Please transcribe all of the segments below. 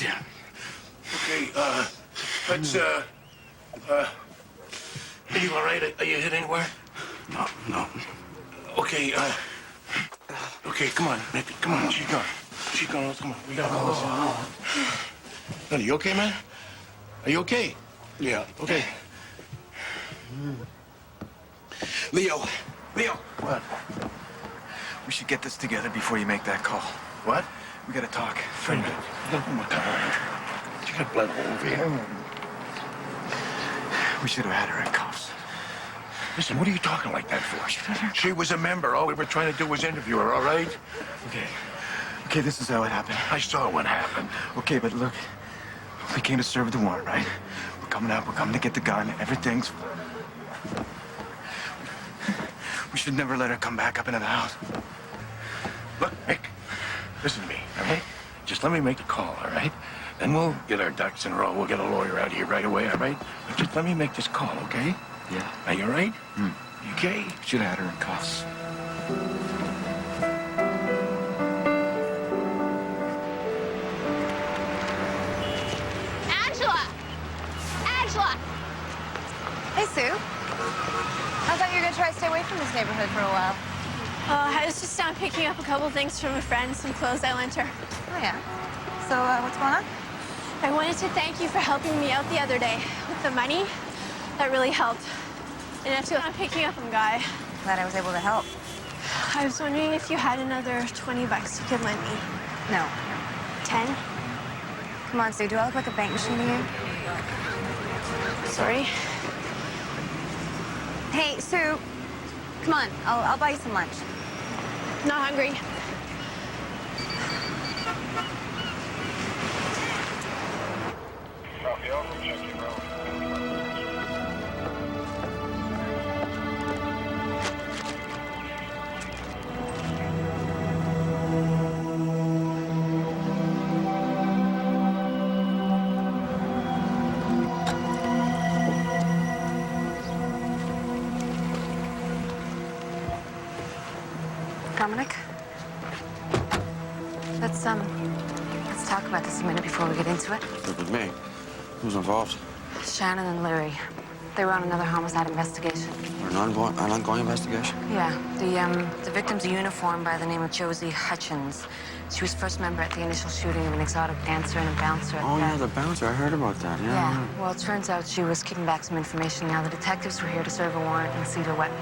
Yeah. Okay, let's, are you all right? Are you hit anywhere? No. Okay, okay, come on, Nick. Come on, she's gone. She's gone. Let's come on. We gotta go. Are you okay, man? Are you okay? Yeah. Okay. Leo. What? We should get this together before you make that call. What? We gotta talk. Friend, you gotta put my car. She got blood all over here. We should have had her in cuffs. Listen, what are you talking like that for? She was a member. All we were trying to do was interview her, all right? Okay, this is how it happened. I saw what happened. Okay, but look, we came to serve the warrant, right? We're coming out, we're coming to get the gun, everything's... We should never let her come back up into the house. Look, Nick, listen to me, all right? Just let me make the call, all right? Then we'll get our ducks in a row. We'll get a lawyer out here right away, all right? But just let me make this call, okay? Yeah. Are you all right? You okay? Should have had her in cuffs. Angela! Hey, Sue. I thought you were gonna try to stay away from this neighborhood for a while. I was just down picking up a couple things from a friend, some clothes I lent her. Oh, yeah? So, what's going on? I wanted to thank you for helping me out the other day with the money. That really helped. I didn't have to go down picking up some guy. Glad I was able to help. I was wondering if you had another $20 you could lend me. No. 10? Come on, Sue. Do I look like a bank machine to you? Sorry. Hey, Sue. Come on. I'll buy you some lunch. Not hungry. Dominic? Let's talk about this a minute before we get into it. Good with me. Who's involved? Shannon and Larry. They were on another homicide investigation. An ongoing investigation? Yeah. The victim's a uniform by the name of Josie Hutchins. She was first member at the initial shooting of an exotic dancer and a bouncer. Oh, yeah, the bouncer. I heard about that. Yeah. Well, it turns out she was kicking back some information. Now the detectives were here to serve a warrant and seize her weapon.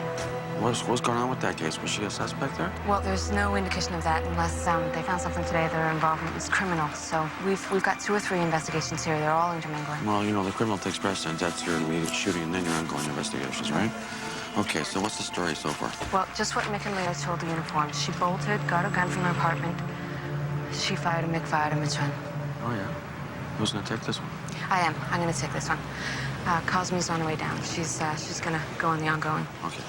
What's going on with that case? Was she a suspect there? Well, there's no indication of that unless they found something today. Their involvement was criminal. So we've got 2 or 3 investigations here. They're all intermingling. Well, you know, the criminal takes precedence. That's your immediate shooting and then your ongoing investigations, right? Okay, so what's the story so far? Well, just what Mick and Leo told the uniform. She bolted, got her gun from her apartment. She fired and Mick fired and it's run. Oh, yeah? Who's gonna take this one? I am. I'm gonna take this one. Cosme's on her way down. She's gonna go on the ongoing. Okay.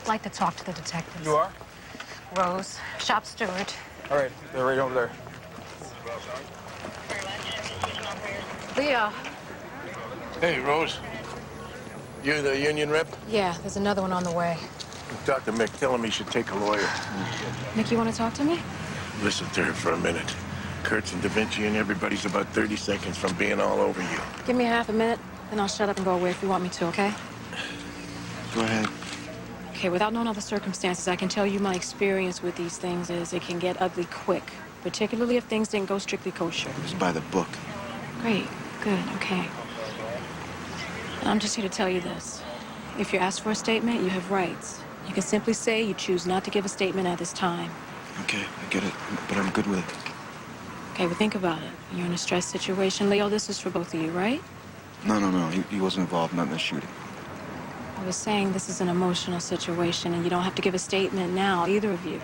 I'd like to talk to the detectives. You are? Rose, shop steward. All right, they're right over there. Leo. Hey, Rose. You the union rep? Yeah, there's another one on the way. Talk to Mick. Tell him he should take a lawyer. Nick, you want to talk to me? Listen to her for a minute. Kurtz and Da Vinci and everybody's about 30 seconds from being all over you. Give me half a minute, then I'll shut up and go away if you want me to, okay? Go ahead. Okay, without knowing all the circumstances, I can tell you my experience with these things is it can get ugly quick, particularly if things didn't go strictly kosher. It was by the book. Great, good, okay. I'm just here to tell you this. If you're asked for a statement, you have rights. You can simply say you choose not to give a statement at this time. Okay, I get it, but I'm good with it. Okay, but think about it. You're in a stress situation. Leo, this is for both of you, right? No. He wasn't involved in the shooting. I was saying this is an emotional situation, and you don't have to give a statement now, either of you.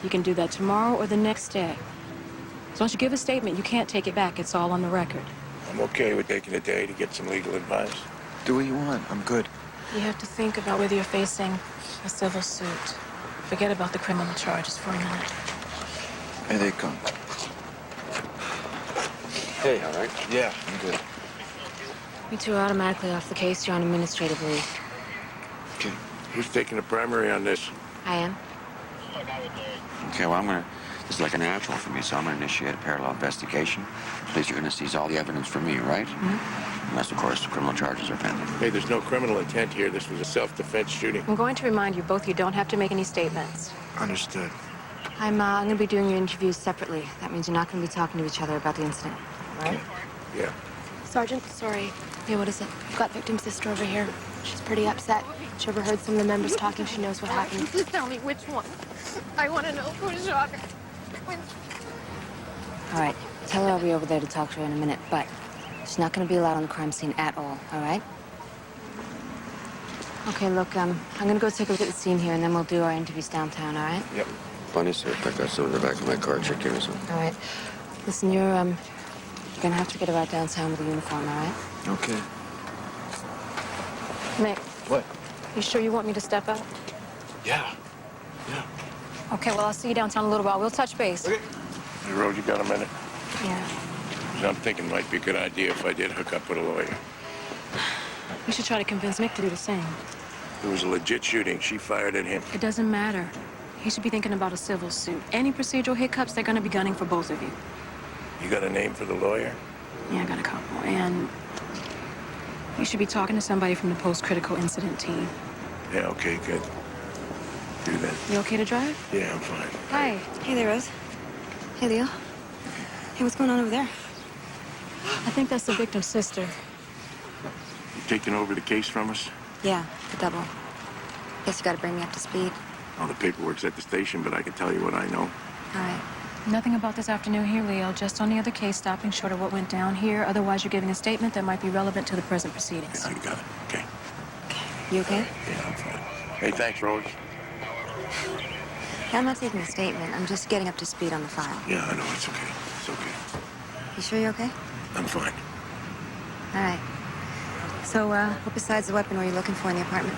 You can do that tomorrow or the next day. So once you give a statement, you can't take it back. It's all on the record. I'm okay with taking a day to get some legal advice. Do what you want. I'm good. You have to think about whether you're facing a civil suit. Forget about the criminal charges for a minute. Here they come. Hey, all right? Yeah, I'm good. Me two are automatically off the case. You're on administrative leave. Okay. Who's taking the primary on this? I am. Okay, well, this is like a natural for me, so I'm gonna initiate a parallel investigation. Police are gonna seize all the evidence for me, right? Mm-hmm. Unless, of course, criminal charges are pending. Hey, there's no criminal intent here. This was a self-defense shooting. I'm going to remind you both you don't have to make any statements. Understood. I'm going to be doing your interviews separately. That means you're not going to be talking to each other about the incident, right? Yeah. Sergeant, sorry. Yeah, what is it? I've got victim's sister over here. She's pretty upset. She overheard some of the members talking. She knows what happened. Just tell me which one. I want to know who shot her. All right. Tell her I'll be over there to talk to her in a minute, but she's not going to be allowed on the crime scene at all right? Okay, look, I'm going to go take a look at the scene here, and then we'll do our interviews downtown, all right? Yep. Funny, sir. I got some in the back of my car. Check yours out. All right. Listen, you're going to have to get around downtown with a uniform, all right? Okay. Nick, What? you sure you want me to step up? Yeah. Yeah. Okay, well, I'll see you downtown in a little while. We'll touch base. Okay. Hey, Rose, you got a minute? Yeah. I'm thinking it might be a good idea if I did hook up with a lawyer. You should try to convince Nick to do the same. It was a legit shooting. She fired at him. It doesn't matter. He should be thinking about a civil suit. Any procedural hiccups, they're going to be gunning for both of you. You got a name for the lawyer? Yeah, I got a couple. And you should be talking to somebody from the post-critical incident team. Yeah, okay, good. Do that. You okay to drive? Yeah, I'm fine. Hi. Hey there, Rose. Hey, Leo. Hey, what's going on over there? I think that's the victim's sister. You taking over the case from us? Yeah, the double. Guess you got to bring me up to speed. All the paperwork's at the station, but I can tell you what I know. All right. Nothing about this afternoon here, Leo. Just on the other case, stopping short of what went down here. Otherwise, you're giving a statement that might be relevant to the present proceedings. Yeah, you got it. Okay. You okay? Yeah, I'm fine. Hey, thanks, Rose. Yeah, I'm not taking a statement. I'm just getting up to speed on the file. Yeah, I know. It's okay. It's okay. You sure you're okay? I'm fine. All right. So, what besides the weapon were you looking for in the apartment?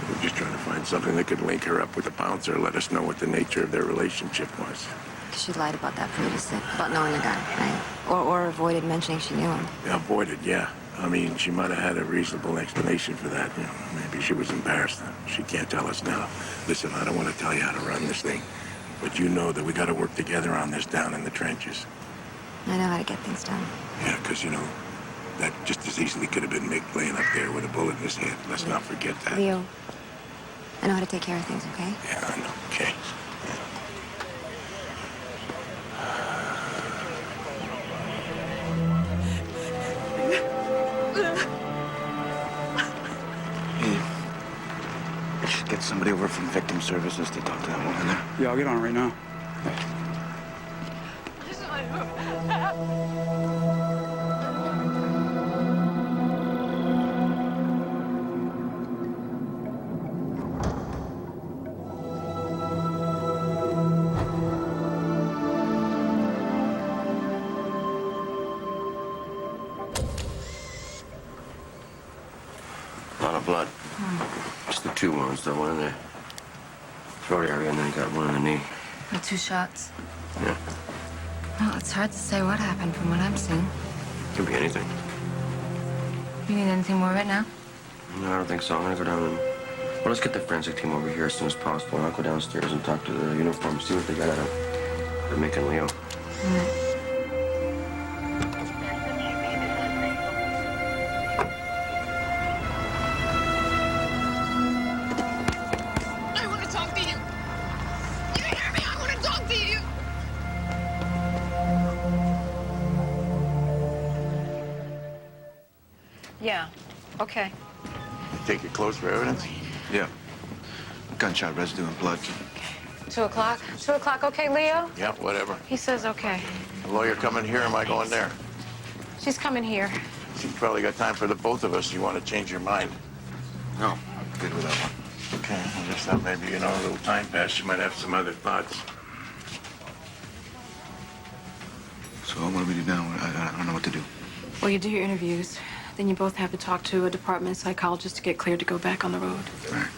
We're just trying to find something that could link her up with the bouncer, let us know what the nature of their relationship was. She lied about that previously, about knowing the guy, right? Or avoided mentioning she knew him. Yeah, avoided, yeah. I mean, she might have had a reasonable explanation for that. You know, maybe she was embarrassed. She can't tell us now. Listen, I don't want to tell you how to run this thing, but you know that we got to work together on this down in the trenches. I know how to get things done. Yeah, because, you know, that just as easily could have been Mick laying up there with a bullet in his head. Let's not forget that. Leo, I know how to take care of things, okay? Yeah, I know. Okay. I should get somebody over from victim services to talk to that woman there. Yeah, I'll get on it right now. A lot of blood. Just the two wounds, though. One in the throat area, and then he got one in the knee. The 2 shots. Yeah. Well, it's hard to say what happened from what I'm seeing. Could be anything. You need anything more right now? No, I don't think so. I'm gonna go down and... Well, let's get the forensic team over here as soon as possible. And I'll go downstairs and talk to the uniform, see what they got out of Mick and Leo. All right. I want to talk to you. You hear me? I want to talk to you. Yeah. Okay. Take your clothes for evidence? Yeah. Gunshot residue and blood. 2 o'clock? 2 o'clock, okay, Leo? Yeah, whatever. He says okay. The lawyer coming here, am I going there? She's coming here. She's probably got time for the both of us. You want to change your mind? No, I'm good with that one. Okay, I just thought maybe, you know, a little time passed, you might have some other thoughts. So what do we do now? I don't know what to do. Well, you do your interviews. Then you both have to talk to a department psychologist to get cleared to go back on the road. All right.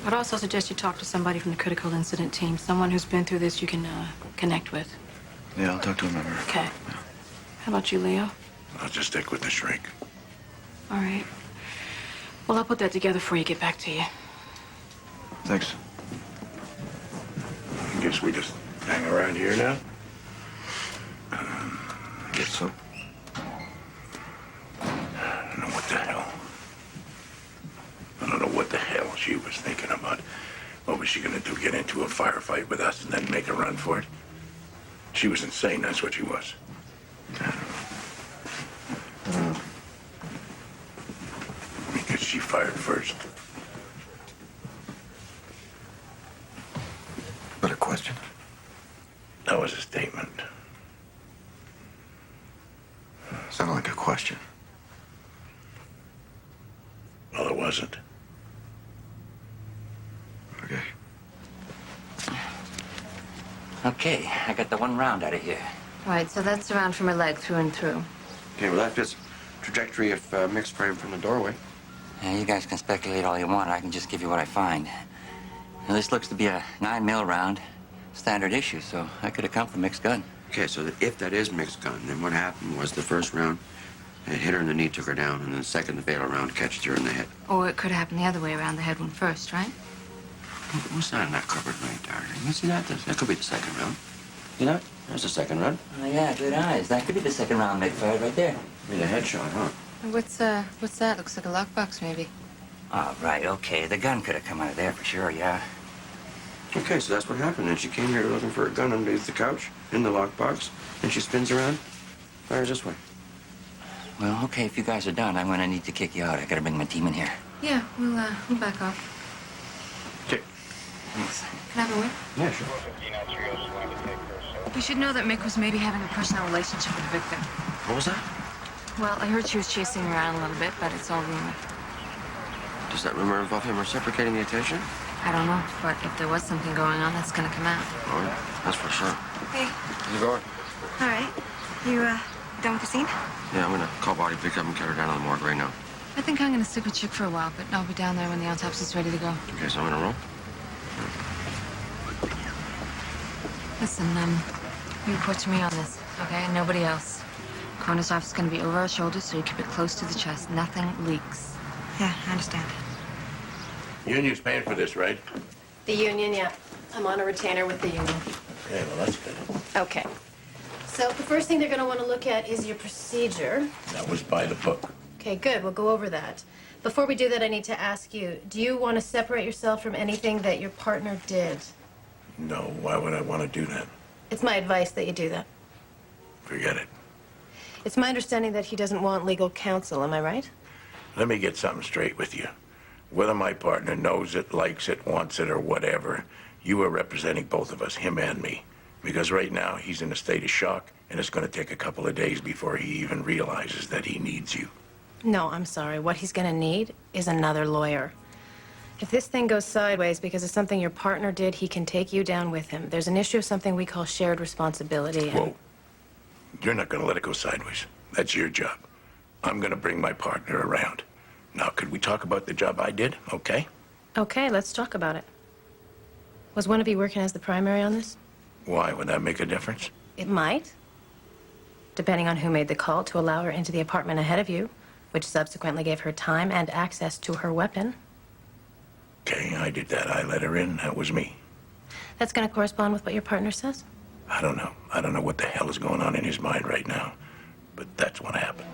I'd also suggest you talk to somebody from the critical incident team, someone who's been through this you can connect with. Yeah, I'll talk to a member. Okay. How about you, Leo? I'll just stick with the shrink. All right. Well, I'll put that together before you get back to you. Thanks. Guess we just hang around here now? I guess so. I don't know what the hell. I don't know what the hell she was thinking about. What was she gonna do, get into a firefight with us and then make a run for it? She was insane, that's what she was. Because she fired first. But a question? That was a statement. Sounded like a question. Well, it wasn't. Okay. Okay, I got the one round out of here. Right, so that's around from her leg through and through. Okay, well, that fits trajectory of mixed frame from the doorway. Yeah, you guys can speculate all you want. I can just give you what I find. Now, this looks to be a 9mm round, standard issue, so that could have come from mixed gun. Okay, so if that is mixed gun, then what happened was the first round, it hit her in the knee, took her down, and then the second, the fatal round, catched her in the head. Or it could have happened the other way around. The head one first, right? What's that in that cupboard right there? You see that? That could be the second round. See that? There's the second round. Oh, yeah, good eyes. That could be the second round Meg fired right there. Be a headshot, huh? What's that? Looks like a lockbox, maybe. Oh, right, okay. The gun could have come out of there for sure, yeah. Okay, so that's what happened. And she came here looking for a gun underneath the couch, in the lockbox, and she spins around, fires this way. Well, okay, if you guys are done, I'm gonna need to kick you out. I gotta bring my team in here. Yeah, we'll back off. Okay. Thanks. Can I have a word? Yeah, sure. We should know that Mick was maybe having a personal relationship with the victim. What was that? Well, I heard she was chasing him around a little bit, but it's all rumor. Does that rumor involve him reciprocating the attention? I don't know, but if there was something going on, that's gonna come out. Oh, yeah. That's for sure. Hey, How's it going? all right. You, done with the scene? Yeah, I'm gonna call body pick up and carry her down to the morgue right now. I think I'm gonna stick with Chick for a while, but I'll be down there when the autopsy's ready to go. Okay, so I'm gonna roll. Listen, you report to me on this, okay? And nobody else. Coroner's office is gonna be over our shoulders, so you keep it close to the chest. Nothing leaks. Yeah, I understand. Union's paying for this, right? The union, yeah. I'm on a retainer with the union. Yeah, well, that's good. Okay. So the first thing they're going to want to look at is your procedure. That was by the book. Okay, good. We'll go over that. Before we do that, I need to ask you, do you want to separate yourself from anything that your partner did? No, why would I want to do that? It's my advice that you do that. Forget it. It's my understanding that he doesn't want legal counsel, am I right? Let me get something straight with you. Whether my partner knows it, likes it, wants it, or whatever, you are representing both of us, him and me. Because right now, he's in a state of shock, and it's going to take a couple of days before he even realizes that he needs you. No, I'm sorry. What he's going to need is another lawyer. If this thing goes sideways because of something your partner did, he can take you down with him. There's an issue of something we call shared responsibility. Whoa. You're not going to let it go sideways. That's your job. I'm going to bring my partner around. Now, could we talk about the job I did, okay? Okay, let's talk about it. Was one of you working as the primary on this? Why? Would that make a difference? It might, depending on who made the call to allow her into the apartment ahead of you, which subsequently gave her time and access to her weapon. Okay, I did that. I let her in. That was me. That's going to correspond with what your partner says? I don't know. I don't know what the hell is going on in his mind right now, but that's what happened.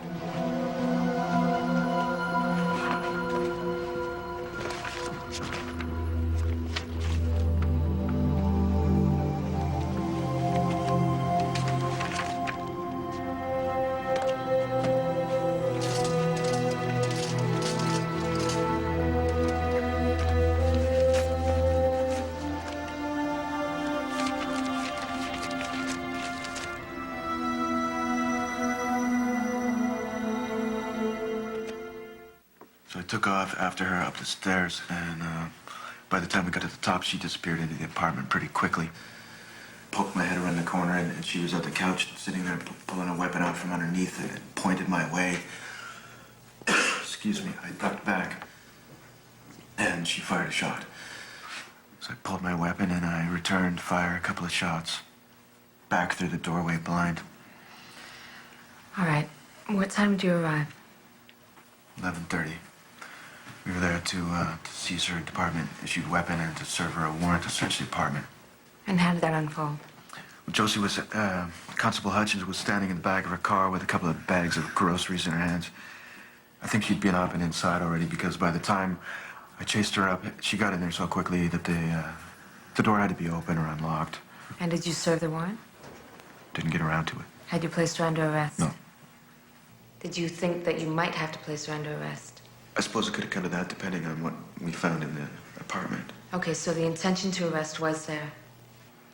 So I took off after her up the stairs, and by the time we got to the top, she disappeared into the apartment pretty quickly. Poked my head around the corner, and she was at the couch, sitting there, pulling a weapon out from underneath it, and pointed my way. Excuse me. I ducked back, and she fired a shot. So I pulled my weapon, and I returned fire a couple of shots. Back through the doorway blind. All right. What time did you arrive? 11:30. We were there to seize her department-issued weapon and to serve her a warrant to search the apartment. And how did that unfold? Josie was, Constable Hutchins was standing in the back of her car with a couple of bags of groceries in her hands. I think she'd been up and inside already because by the time I chased her up, she got in there so quickly that the door had to be open or unlocked. And did you serve the warrant? Didn't get around to it. Had you placed her under arrest? No. Did you think that you might have to place her under arrest? I suppose it could have come to that depending on what we found in the apartment. Okay, so the intention to arrest was there.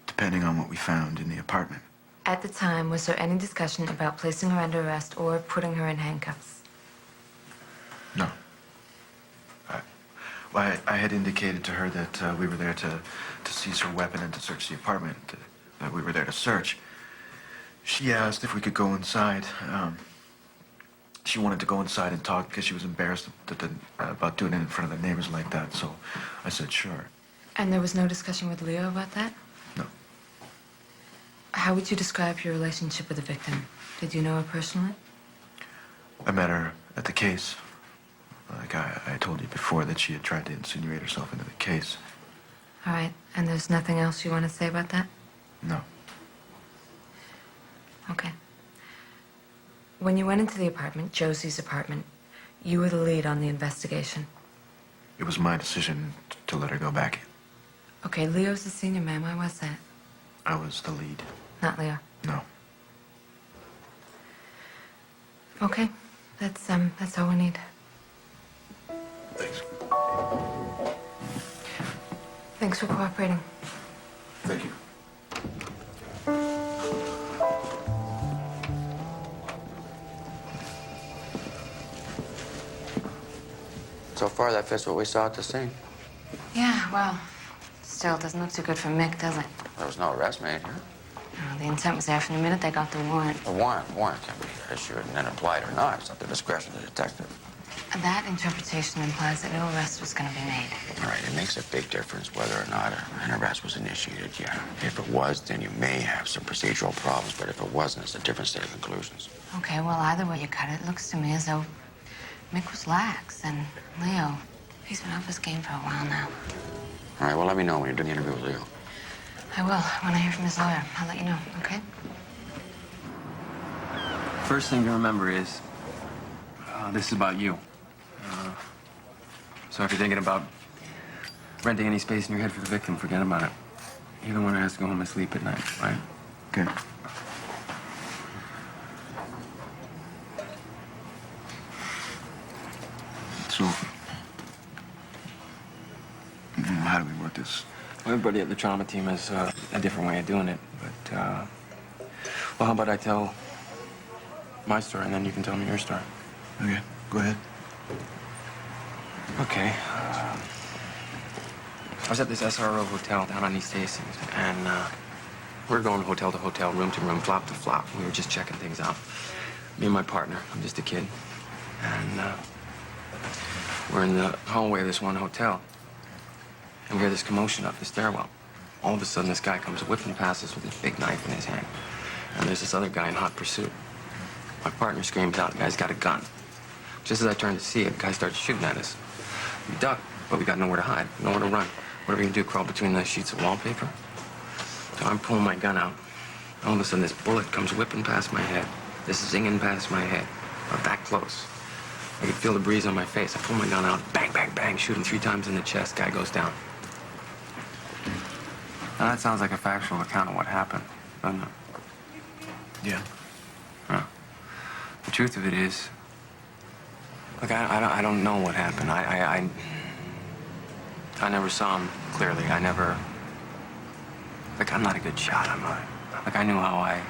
Depending on what we found in the apartment. At the time, was there any discussion about placing her under arrest or putting her in handcuffs? No. I had indicated to her that we were there to seize her weapon and to search the apartment, that we were there to search. She asked if we could go inside. She wanted to go inside and talk because she was embarrassed about doing it in front of the neighbors like that, so I said sure. And there was no discussion with Leo about that? No. How would you describe your relationship with the victim? Did you know her personally? I met her at the case. Like I told you before that she had tried to insinuate herself into the case. All right, and there's nothing else you want to say about that? No. Okay. When you went into the apartment, Josie's apartment, you were the lead on the investigation. It was my decision to let her go back in. Okay, Leo's the senior man. Why was that? I was the lead. Not Leo. No. Okay, that's all we need. Thanks. Thanks for cooperating. Thank you. So far, that fits what we saw at the scene. Yeah, well, still doesn't look too good for Mick, does it? There was no arrest made here. Oh, the intent was there from the minute they got the warrant. The warrant can be issued and then applied or not. It's up to the discretion of the detective. That interpretation implies that no arrest was going to be made. All right, it makes a big difference whether or not an arrest was initiated, yeah. If it was, then you may have some procedural problems, but if it wasn't, it's a different set of conclusions. Okay, well, either way you cut it, it looks to me as though Mick was lax, and Leo, he's been off his game for a while now. All right, well, let me know when you're doing the interview with Leo. I will, when I hear from his lawyer. I'll let you know, okay? First thing to remember is, this is about you. So if you're thinking about renting any space in your head for the victim, forget about it. You're the one who has to go home and sleep at night, right? Okay. So, how do we work this? Well, everybody at the trauma team has a different way of doing it, but, well, how about I tell my story and then you can tell me your story? Okay, go ahead. Okay. I was at this SRO hotel down on East Hastings, and we were going hotel to hotel, room to room, flop to flop. We were just checking things out. Me and my partner, I'm just a kid, and we're in the hallway of this one hotel, and we hear this commotion up the stairwell. All of a sudden, this guy comes whipping past us with this big knife in his hand, and there's this other guy in hot pursuit. My partner screams out, the guy's got a gun. Just as I turned to see it, the guy starts shooting at us. We duck, but we got nowhere to hide, nowhere to run. What are we gonna do, crawl between the sheets of wallpaper? So I'm pulling my gun out. All of a sudden, this bullet comes whipping past my head. This zinging past my head, about that close. I could feel the breeze on my face. I pull my gun out, bang, bang, bang, shoot him 3 times in the chest. Guy goes down. Now, that sounds like a factual account of what happened, doesn't it? Yeah. Huh. The truth of it is, look, I don't know what happened. I never saw him clearly. Like, I'm not a good shot. Like, I knew how I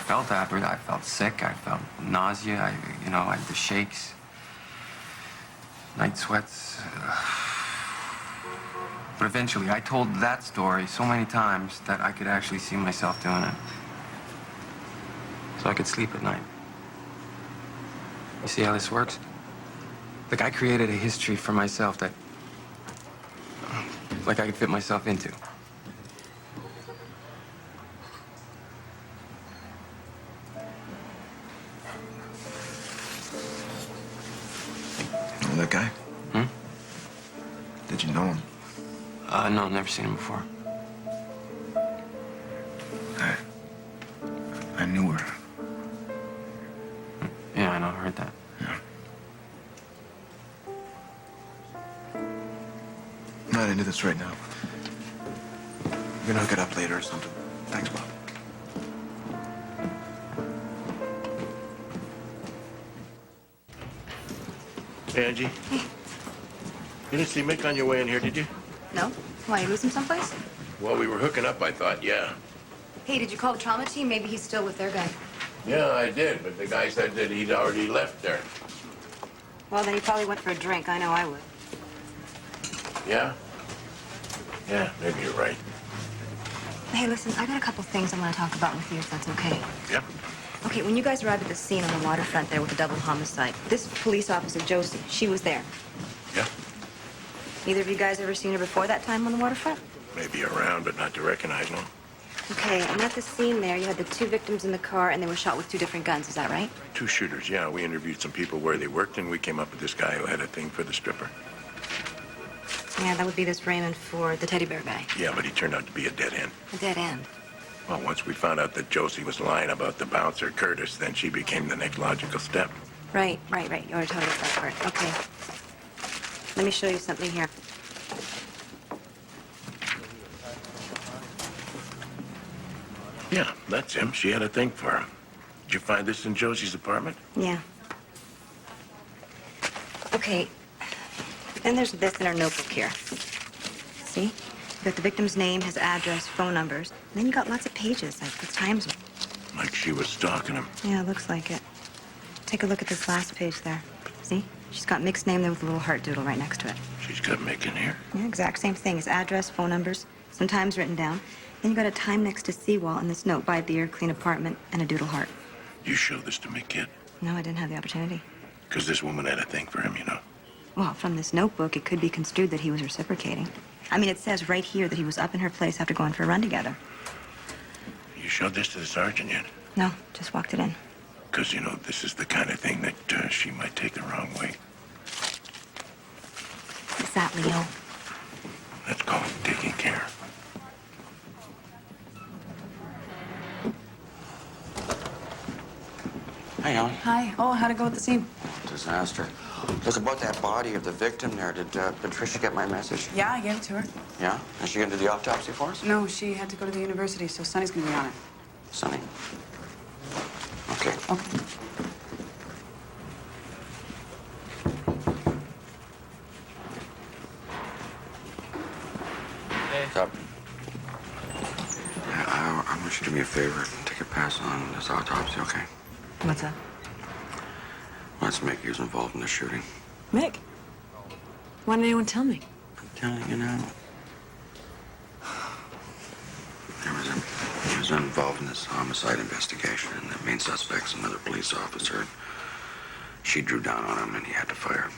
felt after it. I felt sick. I felt nausea. I had the shakes, night sweats. But eventually, I told that story so many times that I could actually see myself doing it. So I could sleep at night. You see how this works? Like, I created a history for myself that, like, I could fit myself into. Know that guy? Hmm? Did you know him? No, never seen him before. knew her. Yeah, I know. I heard that. Yeah. I'm not into this right now. We're gonna hook it up later or something. Thanks, Bob. Hey, Angie. Hey. You didn't see Mick on your way in here, did you? No? Why, you lose him someplace? Well, we were hooking up, I thought, yeah. Hey, did you call the trauma team? Maybe he's still with their guy. Yeah, I did, but the guy said that he'd already left there. Well, then he probably went for a drink. I know I would. Yeah? Yeah, maybe you're right. Hey, listen, I got a couple things I want to talk about with you, if that's okay. Yep. Okay, when you guys arrived at the scene on the waterfront there with the double homicide, this police officer, Josie, she was there. Yeah? Either of you guys ever seen her before that time on the waterfront? Maybe around, but not to recognize, no? Okay, and at the scene there, you had the two victims in the car, and they were shot with two different guns. Is that right? Two shooters, yeah. We interviewed some people where they worked, and we came up with this guy who had a thing for the stripper. Yeah, that would be this Raymond Ford, the teddy bear guy. Yeah, but he turned out to be a dead end. A dead end. Well, once we found out that Josie was lying about the bouncer, Curtis, then she became the next logical step. Right. You already told us that part. Okay. Let me show you something here. Yeah, that's him. She had a thing for him. Did you find this in Josie's apartment? Yeah. Okay. Then there's this in our notebook here. See? You got the victim's name, his address, phone numbers. And then you got lots of pages, like the times. Like she was stalking him. Yeah, looks like it. Take a look at this last page there. See? She's got Mick's name there with a little heart doodle right next to it. She's got Mick in here. Yeah, exact same thing. His address, phone numbers, some times written down. Then you got a time next to Seawall and this note, buy beer, clean apartment, and a doodle heart. You showed this to Mick, kid? No, I didn't have the opportunity. Because this woman had a thing for him, you know. Well, from this notebook, it could be construed that he was reciprocating. I mean, it says right here that he was up in her place after going for a run together. You showed this to the sergeant yet? No, just walked it in. Because, you know, this is the kind of thing that she might take the wrong way. What's that, Leo? That's called taking care. Hey, Ellen. Hi. Oh, how'd it go at the scene? Disaster. It was about that body of the victim there. Did Patricia get my message? Yeah, I gave it to her. Yeah? Is she going to do the autopsy for us? No, she had to go to the university, so Sonny's gonna be on it. Sonny. Okay. Okay. What's up? I want you to do me a favor. Take a pass on this autopsy, okay? What's up? Let's make you involved in the shooting. Mick, why didn't anyone tell me? I'm telling you now. He was involved in this homicide investigation, and the main suspect's another police officer. She drew down on him, and he had to fire.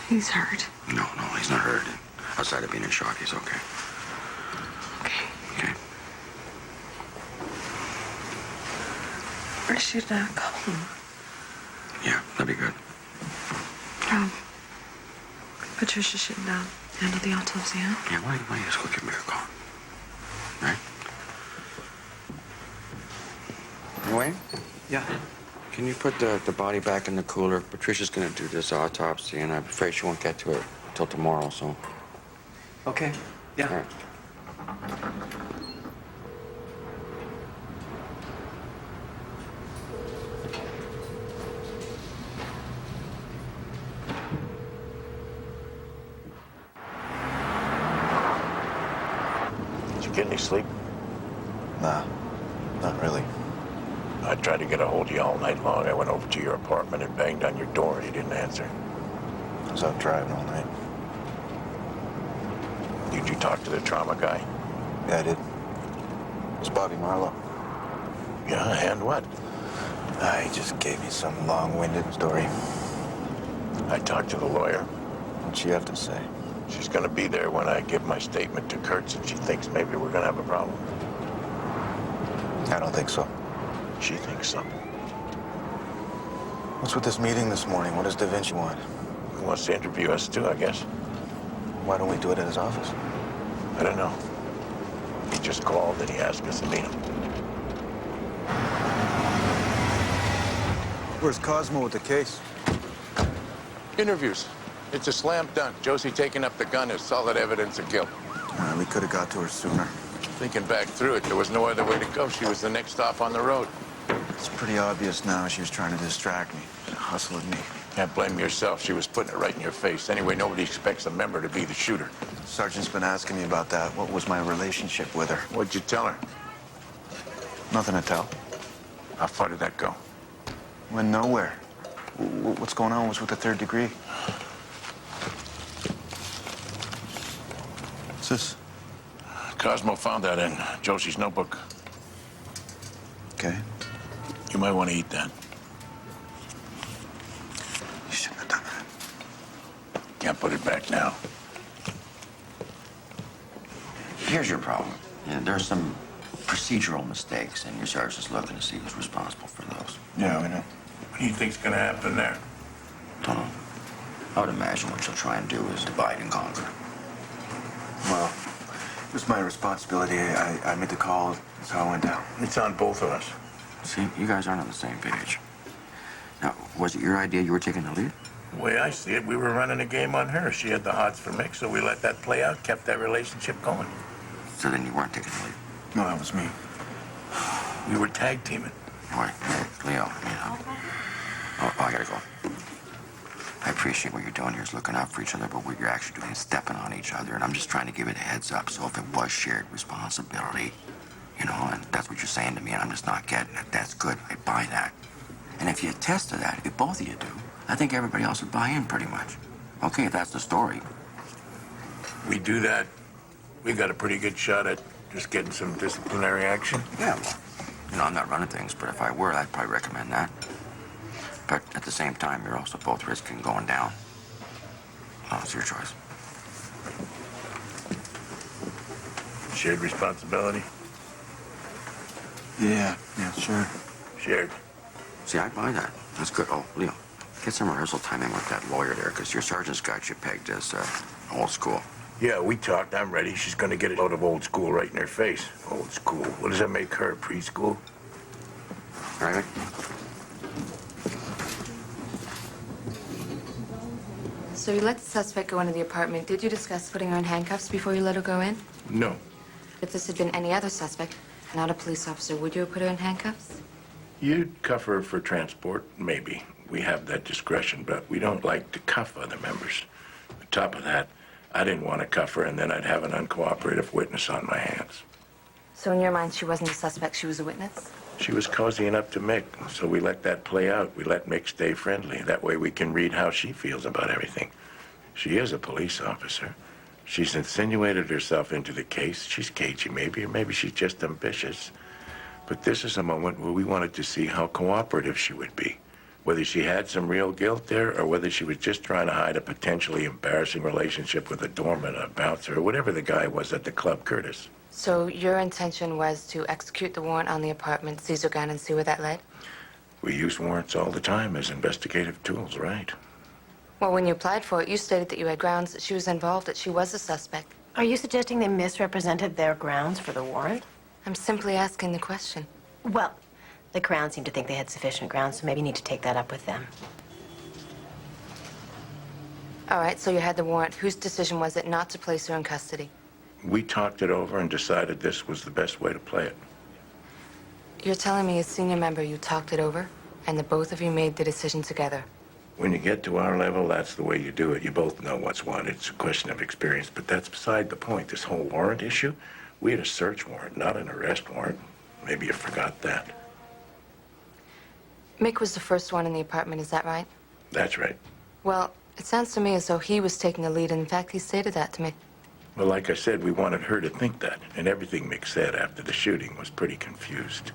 He's hurt. No, he's not hurt. Outside of being in shock, he's okay. Okay. Okay. Or should I call him? Yeah, that'd be good. Patricia should handle the autopsy, huh? Yeah, why don't you just go give me a call? Right? Wayne? Yeah. Can you put the body back in the cooler? Patricia's gonna do this autopsy, and I'm afraid she won't get to it till tomorrow, so. Okay. Yeah. All right. Did you get any sleep? Nah, not really. I tried to get a hold of you all night long. I went over to your apartment and banged on your door. You didn't answer. I was out driving all night. Did you talk to the trauma guy? Yeah, I did. It's Bobby Marlowe. Yeah, and what? He just gave me some long-winded story. I talked to the lawyer. What'd she have to say? She's gonna be there when I give my statement to Kurtz, and she thinks maybe we're gonna have a problem. I don't think so. She thinks so. What's with this meeting this morning? What does Da Vinci want? He wants to interview us too, I guess. Why don't we do it at his office? I don't know. He just called and he asked us to meet him. Where's Cosmo with the case? Interviews. It's a slam dunk. Josie taking up the gun is solid evidence of guilt. We could have got to her sooner. Thinking back through it, there was no other way to go. She was the next stop on the road. It's pretty obvious now she was trying to distract me, hustling me. Can't blame yourself. She was putting it right in your face. Anyway, nobody expects a member to be the shooter. Sergeant's been asking me about that. What was my relationship with her? What'd you tell her? Nothing to tell. How far did that go? Went nowhere. What's going on was with the third degree. What's this? Cosmo found that in Josie's notebook. Okay. You might want to eat that. You shouldn't have done that. Can't put it back now. Here's your problem. There's some procedural mistakes, and your sergeant's looking to see who's responsible for those. Yeah, we know. What do you think's gonna happen there? Don't know. I would imagine what you'll try and do is divide and conquer. Well, it was my responsibility. I made the call. That's how it went down. It's on both of us. See, you guys aren't on the same page. Now, was it your idea you were taking the lead? The way I see it, we were running a game on her. She had the hots for Mick, so we let that play out, kept that relationship going. So then you weren't taking the lead? No, that was me. We were tag teaming. Boy, Leo, I gotta go. I appreciate what you're doing here is looking out for each other, but what you're actually doing is stepping on each other, and I'm just trying to give it a heads up. So if it was shared responsibility, and that's what you're saying to me, and I'm just not getting it, that's good. I buy that. And if you attest to that, if both of you do, I think everybody else would buy in pretty much. Okay, if that's the story. We do that, we got a pretty good shot at just getting some disciplinary action. Yeah, well, I'm not running things, but if I were, I'd probably recommend that. But at the same time, you're also both risking going down. Well, it's your choice. Shared responsibility? Yeah, sure. Shared. See, I buy that. That's good. Oh, Leo, get some rehearsal time in with that lawyer there, because your sergeant's got you pegged as old school. Yeah, we talked. I'm ready. She's gonna get a load of old school right in her face. Old school. What does that make her, preschool? All right? So you let the suspect go into the apartment. Did you discuss putting her in handcuffs before you let her go in? No. If this had been any other suspect, not a police officer, would you have put her in handcuffs? You'd cuff her for transport, maybe. We have that discretion, but we don't like to cuff other members. On top of that, I didn't want to cuff her, and then I'd have an uncooperative witness on my hands. So in your mind, she wasn't a suspect, she was a witness? She was cozying up to Mick, so we let that play out. We let Mick stay friendly. That way we can read how she feels about everything. She is a police officer. She's insinuated herself into the case. She's cagey, maybe, or maybe she's just ambitious. But this is a moment where we wanted to see how cooperative she would be. Whether she had some real guilt there, or whether she was just trying to hide a potentially embarrassing relationship with a doorman, a bouncer, or whatever the guy was at the Club Curtis. So your intention was to execute the warrant on the apartment, seize her gun, and see where that led? We use warrants all the time as investigative tools, right? Well, when you applied for it, you stated that you had grounds that she was involved, that she was a suspect. Are you suggesting they misrepresented their grounds for the warrant? I'm simply asking the question. Well, the Crown seemed to think they had sufficient grounds, so maybe you need to take that up with them. All right, so you had the warrant. Whose decision was it not to place her in custody? We talked it over and decided this was the best way to play it. You're telling me as senior member you talked it over, and the both of you made the decision together? When you get to our level, that's the way you do it. You both know what's what. It's a question of experience, but that's beside the point. This whole warrant issue, we had a search warrant, not an arrest warrant. Maybe you forgot that. Mick was the first one in the apartment, is that right? That's right. Well, it sounds to me as though he was taking the lead, and in fact, he stated that to me. Well, like I said, we wanted her to think that, and everything Mick said after the shooting was pretty confused.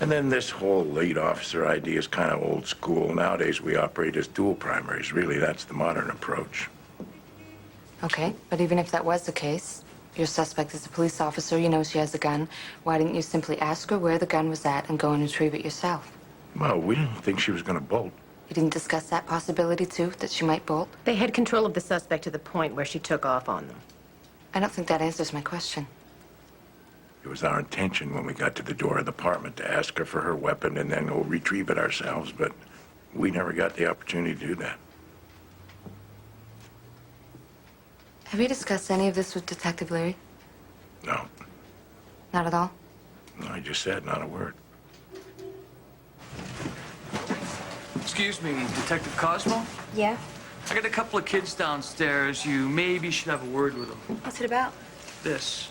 And then this whole lead officer idea is kind of old school. Nowadays, we operate as dual primaries. Really, that's the modern approach. Okay, but even if that was the case, your suspect is a police officer, you know she has a gun. Why didn't you simply ask her where the gun was at and go and retrieve it yourself? Well, we didn't think she was going to bolt. You didn't discuss that possibility, too, that she might bolt? They had control of the suspect to the point where she took off on them. I don't think that answers my question. It was our intention when we got to the door of the apartment to ask her for her weapon and then go retrieve it ourselves, but we never got the opportunity to do that. Have you discussed any of this with Detective Leary? No. Not at all? No, I just said not a word. Excuse me, Detective Cosmo? Yeah? I got a couple of kids downstairs. You maybe should have a word with them. What's it about? This.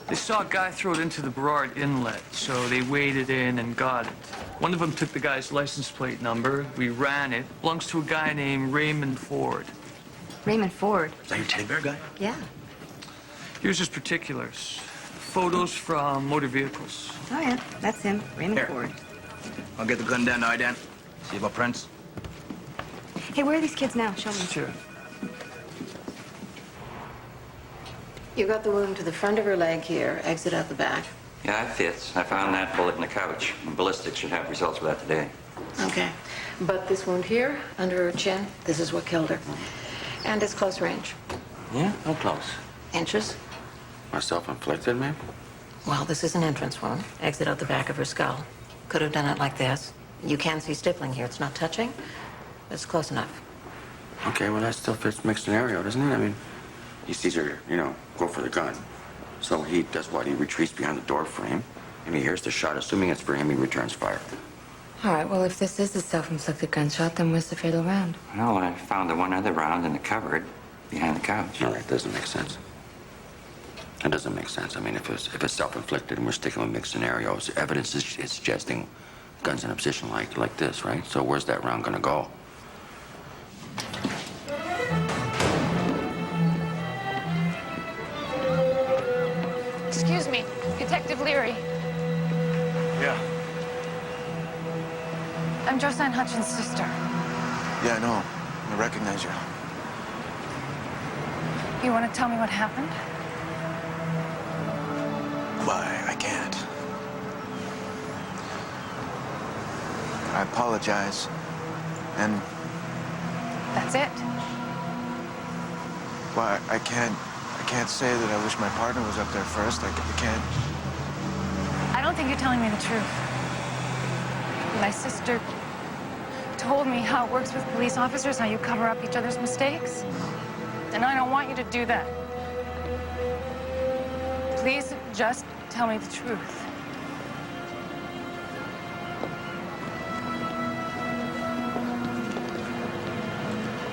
They saw a guy throw it into the Burrard Inlet, so they waded in and got it. One of them took the guy's license plate number. We ran it. Belongs to a guy named Raymond Ford. Raymond Ford. Is that your teddy bear guy? Yeah. Here's his particulars. Photos from motor vehicles. Oh, yeah. That's him. Raymond Here. Ford. I'll get the gun down now, Dan. See about prints? Hey, where are these kids now? Show me. Sure. You got the wound to the front of her leg here, exit out the back. Yeah, it fits. I found that bullet in the couch. Ballistics should have results for that today. Okay. But this wound here, under her chin, this is what killed her. And it's close range. Yeah? How close? Inches. Self-inflicted, man? Well, this is an entrance wound. Exit out the back of her skull. Could have done it like this. You can see stippling here. It's not touching, but it's close enough. Okay, well, that still fits mixed scenario, doesn't it? I mean, he sees her, go for the gun. So he does what? He retreats behind the door frame, and he hears the shot. Assuming it's for him, he returns fire. All right, well, if this is a self-inflicted gunshot, then where's the fatal round? Well, I found the one other round in the cupboard behind the couch. All right, doesn't make sense. It doesn't make sense. I mean, if it's self-inflicted and we're sticking with mixed scenarios, evidence is suggesting guns in a position like this, right? So where's that round gonna go? Excuse me, Detective Leary. Yeah. I'm Josephine Hutchins' sister. Yeah, I know. I recognize you. You want to tell me what happened? Why, I can't. I apologize. And, That's it? well, I can't say that I wish my partner was up there first. I can't. I don't think you're telling me the truth. My sister told me how it works with police officers, how you cover up each other's mistakes. And I don't want you to do that. Please just tell me the truth.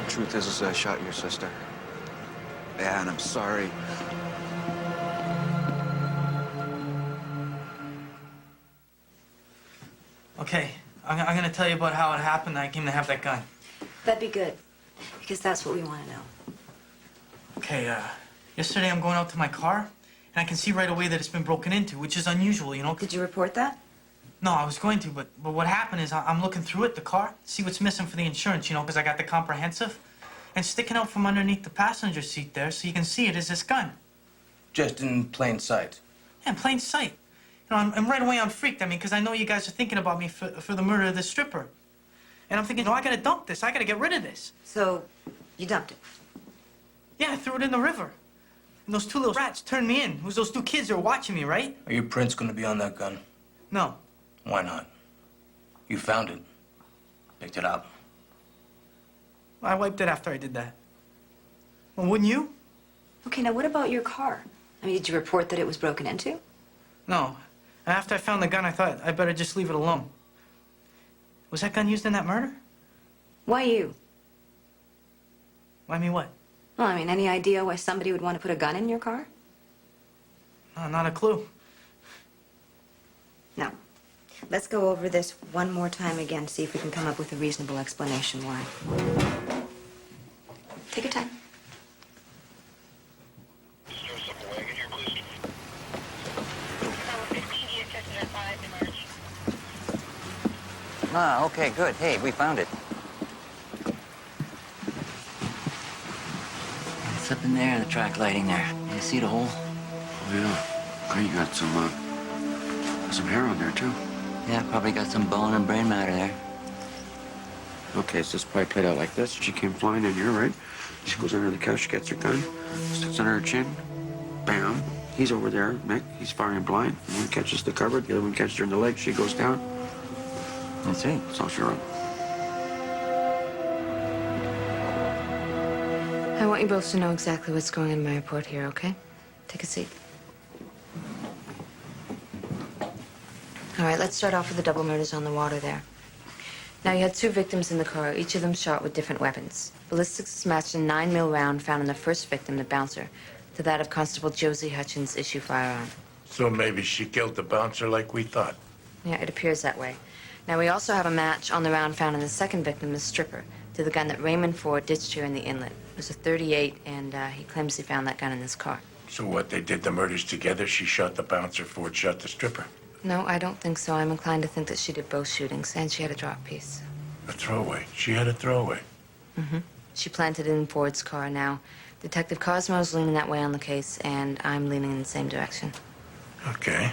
Truth is I shot your sister. Yeah, and I'm sorry. Okay, I'm gonna tell you about how it happened. I came to have that gun. That'd be good, because that's what we want to know. Okay, yesterday I'm going out to my car, and I can see right away that it's been broken into, which is unusual, you know? Did you report that? No, I was going to, but what happened is I'm looking through it, the car, see what's missing for the insurance, you know, because I got the comprehensive. And sticking out from underneath the passenger seat there, so you can see it, is this gun. Just in plain sight. Yeah, in plain sight. You know, I'm right away I'm freaked, because I know you guys are thinking about me for the murder of this stripper. And I'm thinking, no, I gotta dump this. I gotta get rid of this. So, you dumped it? Yeah, I threw it in the river. And those two little rats turned me in. It was those two kids that were watching me, right? Are your prints gonna be on that gun? No. Why not? You found it. Picked it up. I wiped it after I did that. Well, wouldn't you? Okay, now what about your car? Did you report that it was broken into? No. After I found the gun, I thought I'd better just leave it alone. Was that gun used in that murder? Why you? Why me what? Well, any idea why somebody would want to put a gun in your car? No, not a clue. No. Let's go over this one more time again, see if we can come up with a reasonable explanation why. Take your time. Ah, okay, good. Hey, we found it. It's up in there, the track lighting there. You see the hole? Yeah. Okay, you got some hair on there, too. Yeah, probably got some bone and brain matter there. Okay, so this probably played out like this. She came flying in here, right? She goes under the couch, she gets her gun, sticks under her chin, bam, He's over there, Mick. He's firing blind. One catches the cover, the other one catches her in the leg. She goes down. That's it. That's all she wrote. I want you both to know exactly what's going in my report here, okay? Take a seat. All right, let's start off with the double murders on the water there. Now, you had 2 victims in the car, each of them shot with different weapons. Ballistics matched a 9mm round found in the first victim, the bouncer, to that of Constable Josie Hutchins' issue firearm. So maybe she killed the bouncer like we thought. Yeah, it appears that way. Now, we also have a match on the round found in the second victim, the stripper, to the gun that Raymond Ford ditched here in the inlet. It was a .38, and he claims he found that gun in his car. So what, they did the murders together? She shot the bouncer, Ford shot the stripper. No, I don't think so. I'm inclined to think that she did both shootings, and she had a drop piece. A throwaway. She had a throwaway. Mm-hmm. She planted it in Ford's car. Now, Detective Cosmo's leaning that way on the case, and I'm leaning in the same direction. Okay.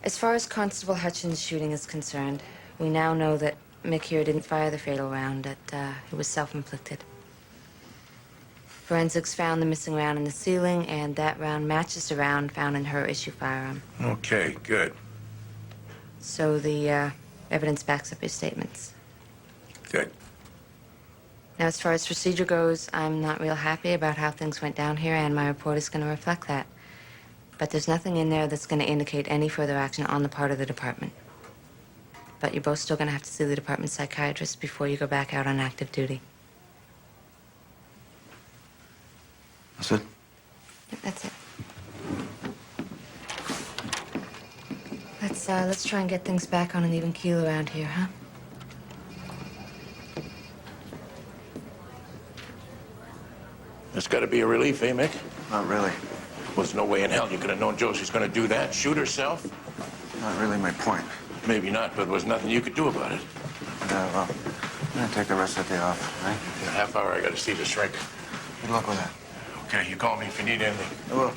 As far as Constable Hutchins' shooting is concerned, we now know that Mick here didn't fire the fatal round, that it was self-inflicted. Forensics found the missing round in the ceiling, and that round matches the round found in her issue firearm. Okay, good. So the evidence backs up your statements. Good. Now, as far as procedure goes, I'm not real happy about how things went down here, and my report is going to reflect that. But there's nothing in there that's going to indicate any further action on the part of the department. But you're both still going to have to see the department psychiatrist before you go back out on active duty. That's it? Yep, that's it. Let's try and get things back on an even keel around here, huh? That's got to be a relief, eh, Mick? Not really. There's no way in hell you could have known Josie's going to do that. Shoot herself? Not really my point. Maybe not, but there was nothing you could do about it. Yeah, well, I'm gonna take the rest of the day off, right? In a half hour, I got to see the shrink. Good luck with that. Okay, you call me if you need anything. I will.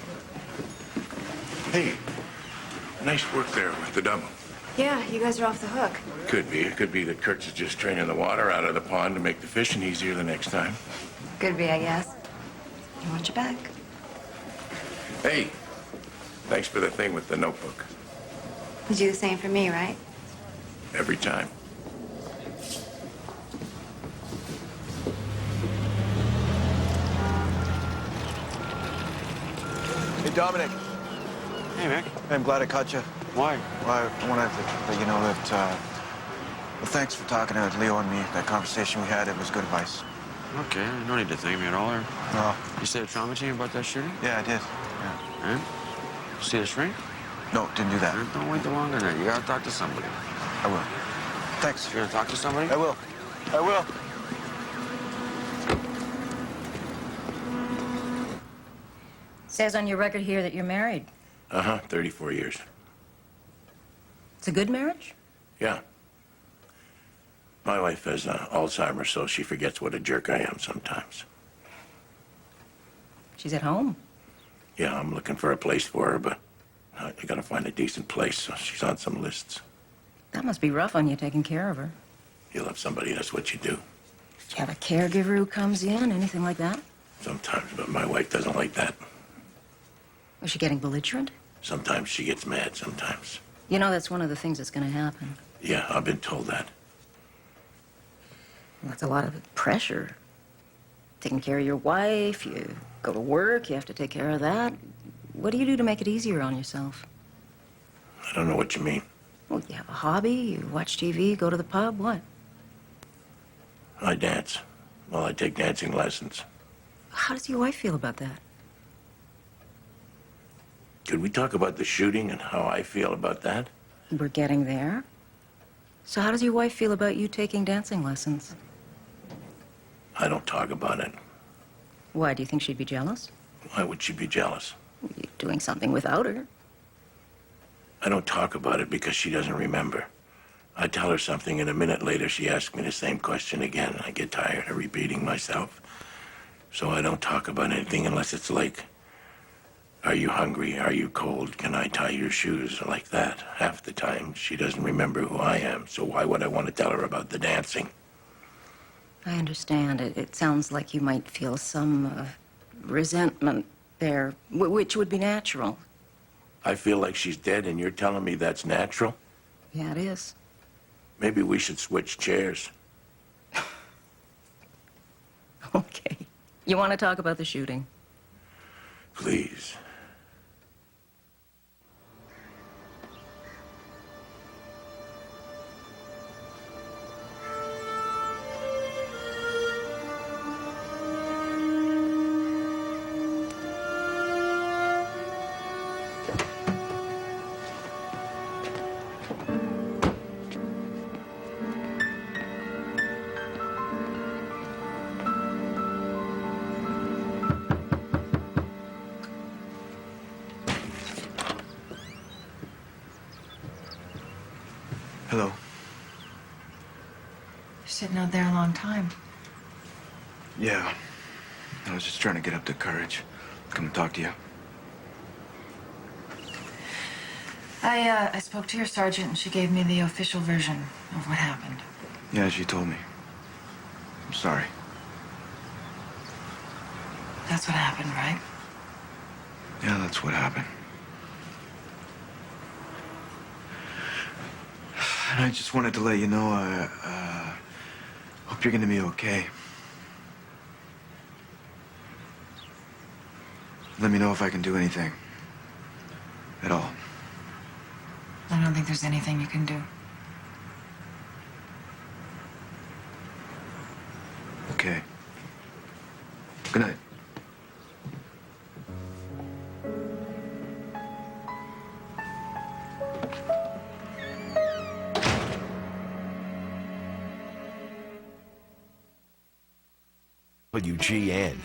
Hey, nice work there with the double. Yeah, you guys are off the hook. Could be. It could be that Kurtz is just draining the water out of the pond to make the fishing easier the next time. Could be, I guess. You want your back? Hey, thanks for the thing with the notebook. You do the same for me, right? Every time. Hey, Dominic. Hey, Mick. I'm glad I caught you. Why? Well, I wanted to let you know that, well, thanks for talking to Leo and me. That conversation we had, it was good advice. Okay, no need to thank me at all. Or... No. You said trauma to you about that shooting? Yeah, I did. Yeah. And? See the shrink? No, didn't do that. Don't wait too long on that. You gotta talk to somebody. I will. Thanks. You gonna talk to somebody? I will. I will. Says on your record here that you're married. Uh-huh, 34 years. It's a good marriage? Yeah. My wife has Alzheimer's, so she forgets what a jerk I am sometimes. She's at home. Yeah, I'm looking for a place for her, but I gotta find a decent place, so she's on some lists. That must be rough on you taking care of her. You love somebody, that's what you do. Do you have a caregiver who comes in, anything like that? Sometimes, but my wife doesn't like that. Was she getting belligerent? Sometimes she gets mad, sometimes. You know, that's one of the things that's going to happen. Yeah, I've been told that. Well, that's a lot of pressure. Taking care of your wife, you go to work, you have to take care of that. What do you do to make it easier on yourself? I don't know what you mean. Well, you have a hobby, you watch TV, go to the pub, what? I dance. Well, I take dancing lessons. How does your wife feel about that? Could we talk about the shooting and how I feel about that? We're getting there. So how does your wife feel about you taking dancing lessons? I don't talk about it. Why, do you think she'd be jealous? Why would she be jealous? You're doing something without her. I don't talk about it because she doesn't remember. I tell her something, and a minute later she asks me the same question again. I get tired of repeating myself. So I don't talk about anything unless it's like, are you hungry? Are you cold? Can I tie your shoes? Like that. Half the time, she doesn't remember who I am, so why would I want to tell her about the dancing? I understand. It sounds like you might feel some resentment there, which would be natural. I feel like she's dead, and you're telling me that's natural? Yeah, it is. Maybe we should switch chairs. Okay. You want to talk about the shooting? Please. Hello. You're sitting out there a long time. Yeah. I was just trying to get up the courage. Come and talk to you. I spoke to your sergeant, and she gave me the official version of what happened. Yeah, she told me. I'm sorry. That's what happened, right? Yeah, that's what happened. And I just wanted to let you know, I hope you're gonna be okay. Let me know if I can do anything. At all. I don't think there's anything you can do. Okay. Good night. WGN.